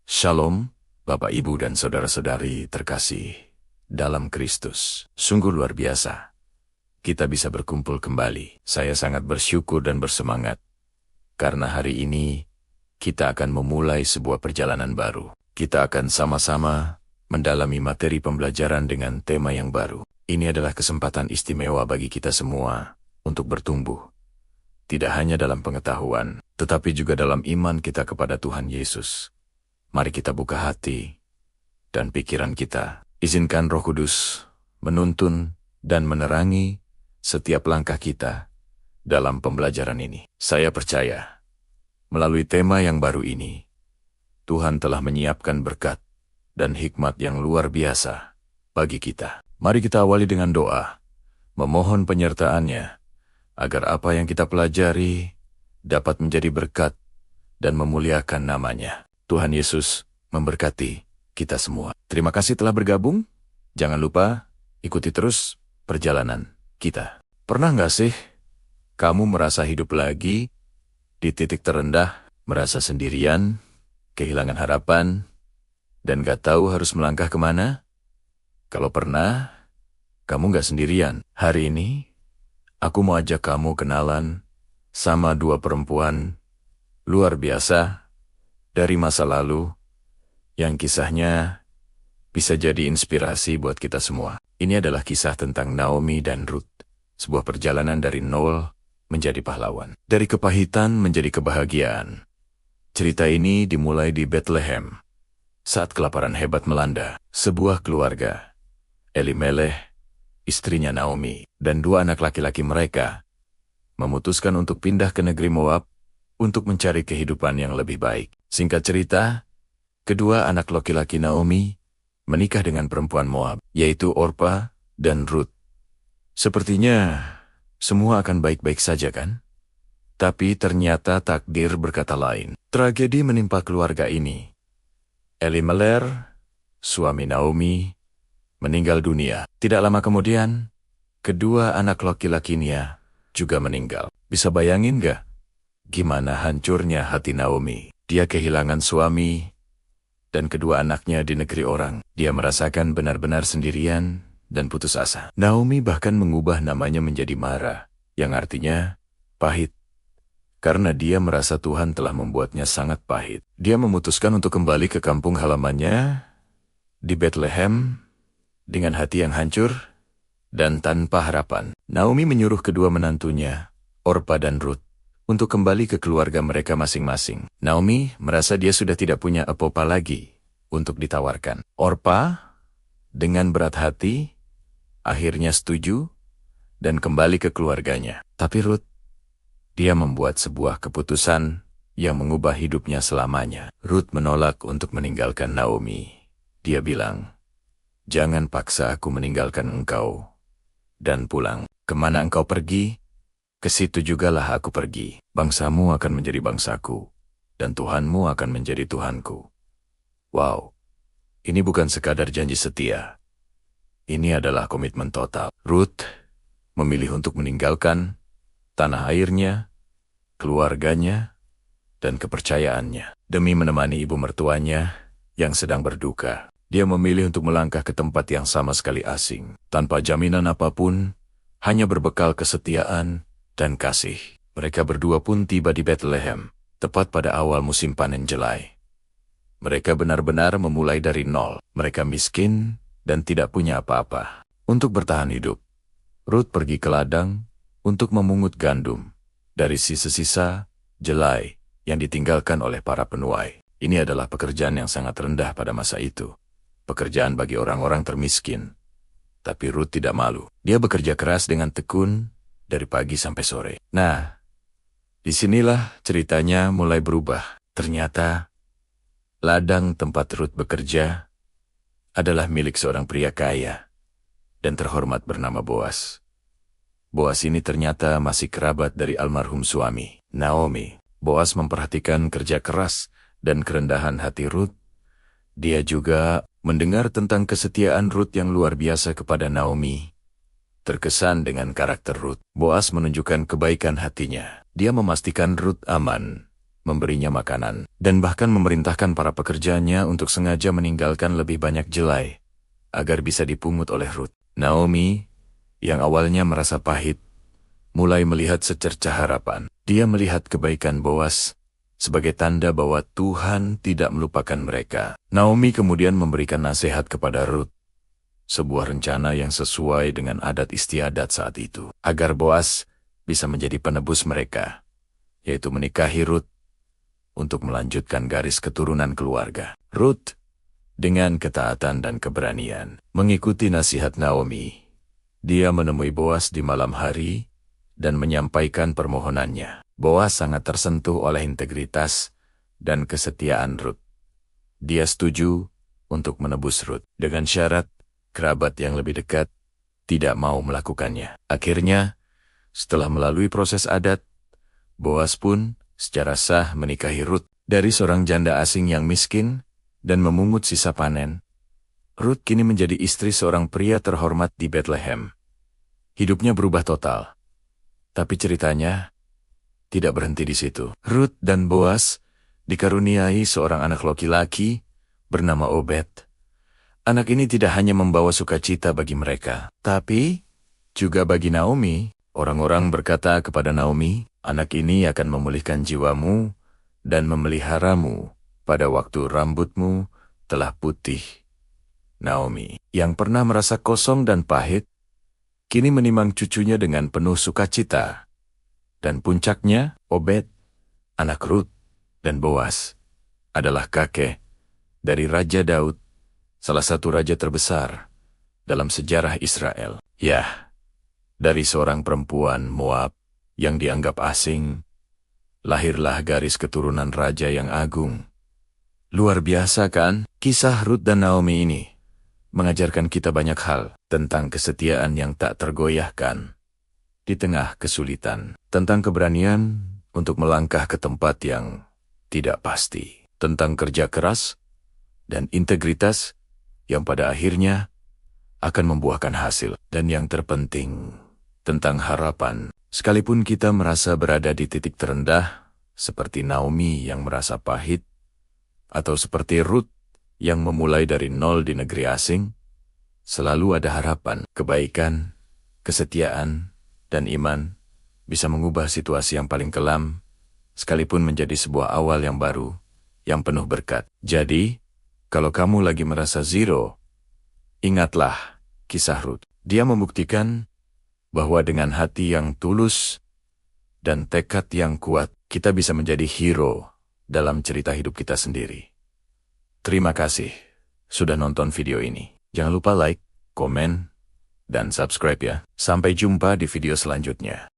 Shalom, Bapak, Ibu, dan saudara-saudari terkasih dalam Kristus. Sungguh luar biasa. Kita bisa berkumpul kembali. Saya sangat bersyukur dan bersemangat. Karena hari ini, kita akan memulai sebuah perjalanan baru. Kita akan sama-sama mendalami materi pembelajaran dengan tema yang baru. Ini adalah kesempatan istimewa bagi kita semua untuk bertumbuh. Tidak hanya dalam pengetahuan, tetapi juga dalam iman kita kepada Tuhan Yesus. Mari kita buka hati dan pikiran kita. Izinkan Roh Kudus menuntun dan menerangi setiap langkah kita dalam pembelajaran ini. Saya percaya, melalui tema yang baru ini, Tuhan telah menyiapkan berkat dan hikmat yang luar biasa bagi kita. Mari kita awali dengan doa, memohon penyertaan-Nya, agar apa yang kita pelajari dapat menjadi berkat dan memuliakan nama-Nya. Tuhan Yesus memberkati kita semua. Terima kasih telah bergabung. Jangan lupa ikuti terus perjalanan kita. Pernah nggak sih kamu merasa hidup lagi di titik terendah, merasa sendirian, kehilangan harapan, dan nggak tahu harus melangkah kemana? Kalau pernah, kamu nggak sendirian. Hari ini, aku mau ajak kamu kenalan sama dua perempuan luar biasa dari masa lalu, yang kisahnya bisa jadi inspirasi buat kita semua. Ini adalah kisah tentang Naomi dan Ruth, sebuah perjalanan dari nol menjadi pahlawan. Dari kepahitan menjadi kebahagiaan. Cerita ini dimulai di Bethlehem, saat kelaparan hebat melanda. Sebuah keluarga, Elimelech, istrinya Naomi, dan dua anak laki-laki mereka, memutuskan untuk pindah ke negeri Moab untuk mencari kehidupan yang lebih baik. Singkat cerita, kedua anak laki-laki Naomi menikah dengan perempuan Moab, yaitu Orpa dan Ruth. Sepertinya semua akan baik-baik saja, kan? Tapi ternyata takdir berkata lain. Tragedi menimpa keluarga ini. Elimelech, suami Naomi, meninggal dunia. Tidak lama kemudian, kedua anak laki-lakinya juga meninggal. Bisa bayangin gak gimana hancurnya hati Naomi? Dia kehilangan suami dan kedua anaknya di negeri orang. Dia merasakan benar-benar sendirian dan putus asa. Naomi bahkan mengubah namanya menjadi Mara, yang artinya pahit. Karena dia merasa Tuhan telah membuatnya sangat pahit. Dia memutuskan untuk kembali ke kampung halamannya di Bethlehem dengan hati yang hancur dan tanpa harapan. Naomi menyuruh kedua menantunya, Orpa dan Ruth, untuk kembali ke keluarga mereka masing-masing. Naomi merasa dia sudah tidak punya apa-apa lagi untuk ditawarkan. Orpa, dengan berat hati, akhirnya setuju dan kembali ke keluarganya. Tapi Ruth, dia membuat sebuah keputusan yang mengubah hidupnya selamanya. Ruth menolak untuk meninggalkan Naomi. Dia bilang, "Jangan paksa aku meninggalkan engkau dan pulang. Kemana engkau pergi, ke situ jugalah aku pergi. Bangsamu akan menjadi bangsaku, dan Tuhanmu akan menjadi Tuhanku." Wow, ini bukan sekadar janji setia. Ini adalah komitmen total. Ruth memilih untuk meninggalkan tanah airnya, keluarganya, dan kepercayaannya. Demi menemani ibu mertuanya yang sedang berduka, dia memilih untuk melangkah ke tempat yang sama sekali asing. Tanpa jaminan apapun, hanya berbekal kesetiaan dan kasih. Mereka berdua pun tiba di Bethlehem, tepat pada awal musim panen jelai. Mereka benar-benar memulai dari nol. Mereka miskin dan tidak punya apa-apa. Untuk bertahan hidup, Ruth pergi ke ladang untuk memungut gandum dari sisa-sisa jelai yang ditinggalkan oleh para penuai. Ini adalah pekerjaan yang sangat rendah pada masa itu. Pekerjaan bagi orang-orang termiskin. Tapi Ruth tidak malu. Dia bekerja keras dengan tekun dari pagi sampai sore. Nah, disinilah ceritanya mulai berubah. Ternyata, ladang tempat Ruth bekerja adalah milik seorang pria kaya dan terhormat bernama Boas. Boas ini ternyata masih kerabat dari almarhum suami, Naomi. Boas memperhatikan kerja keras dan kerendahan hati Ruth. Dia juga mendengar tentang kesetiaan Ruth yang luar biasa kepada Naomi. Terkesan dengan karakter Ruth, Boas menunjukkan kebaikan hatinya. Dia memastikan Ruth aman, memberinya makanan, dan bahkan memerintahkan para pekerjanya untuk sengaja meninggalkan lebih banyak jelai, agar bisa dipungut oleh Rut. Naomi, yang awalnya merasa pahit, mulai melihat secercah harapan. Dia melihat kebaikan Boas sebagai tanda bahwa Tuhan tidak melupakan mereka. Naomi kemudian memberikan nasihat kepada Rut, sebuah rencana yang sesuai dengan adat istiadat saat itu, agar Boas bisa menjadi penebus mereka, yaitu menikahi Rut untuk melanjutkan garis keturunan keluarga. Rut, dengan ketaatan dan keberanian, mengikuti nasihat Naomi. Dia menemui Boas di malam hari dan menyampaikan permohonannya. Boas sangat tersentuh oleh integritas dan kesetiaan Rut. Dia setuju untuk menebus Rut, dengan syarat kerabat yang lebih dekat tidak mau melakukannya. Akhirnya, setelah melalui proses adat, Boas pun secara sah menikahi Rut dari seorang janda asing yang miskin dan memungut sisa panen. Rut kini menjadi istri seorang pria terhormat di Bethlehem. Hidupnya berubah total. Tapi ceritanya tidak berhenti di situ. Rut dan Boas dikaruniai seorang anak laki-laki bernama Obed. Anak ini tidak hanya membawa sukacita bagi mereka, tapi juga bagi Naomi. Orang-orang berkata kepada Naomi, anak ini akan memulihkan jiwamu dan memeliharamu pada waktu rambutmu telah putih. Naomi, yang pernah merasa kosong dan pahit, kini menimang cucunya dengan penuh sukacita. Dan puncaknya, Obed, anak Rut, dan Boas adalah kakek dari Raja Daud, salah satu raja terbesar dalam sejarah Israel. Ya, dari seorang perempuan Moab yang dianggap asing, lahirlah garis keturunan raja yang agung. Luar biasa kan? Kisah Rut dan Naomi ini mengajarkan kita banyak hal tentang kesetiaan yang tak tergoyahkan di tengah kesulitan, tentang keberanian untuk melangkah ke tempat yang tidak pasti, tentang kerja keras dan integritas yang pada akhirnya akan membuahkan hasil, dan yang terpenting, tentang harapan. Sekalipun kita merasa berada di titik terendah, seperti Naomi yang merasa pahit, atau seperti Rut yang memulai dari nol di negeri asing, selalu ada harapan, kebaikan, kesetiaan, dan iman bisa mengubah situasi yang paling kelam, sekalipun menjadi sebuah awal yang baru, yang penuh berkat. Jadi, kalau kamu lagi merasa zero, ingatlah kisah Rut. Dia membuktikan bahwa dengan hati yang tulus dan tekad yang kuat, kita bisa menjadi hero dalam cerita hidup kita sendiri. Terima kasih sudah nonton video ini. Jangan lupa like, komen, dan subscribe ya. Sampai jumpa di video selanjutnya.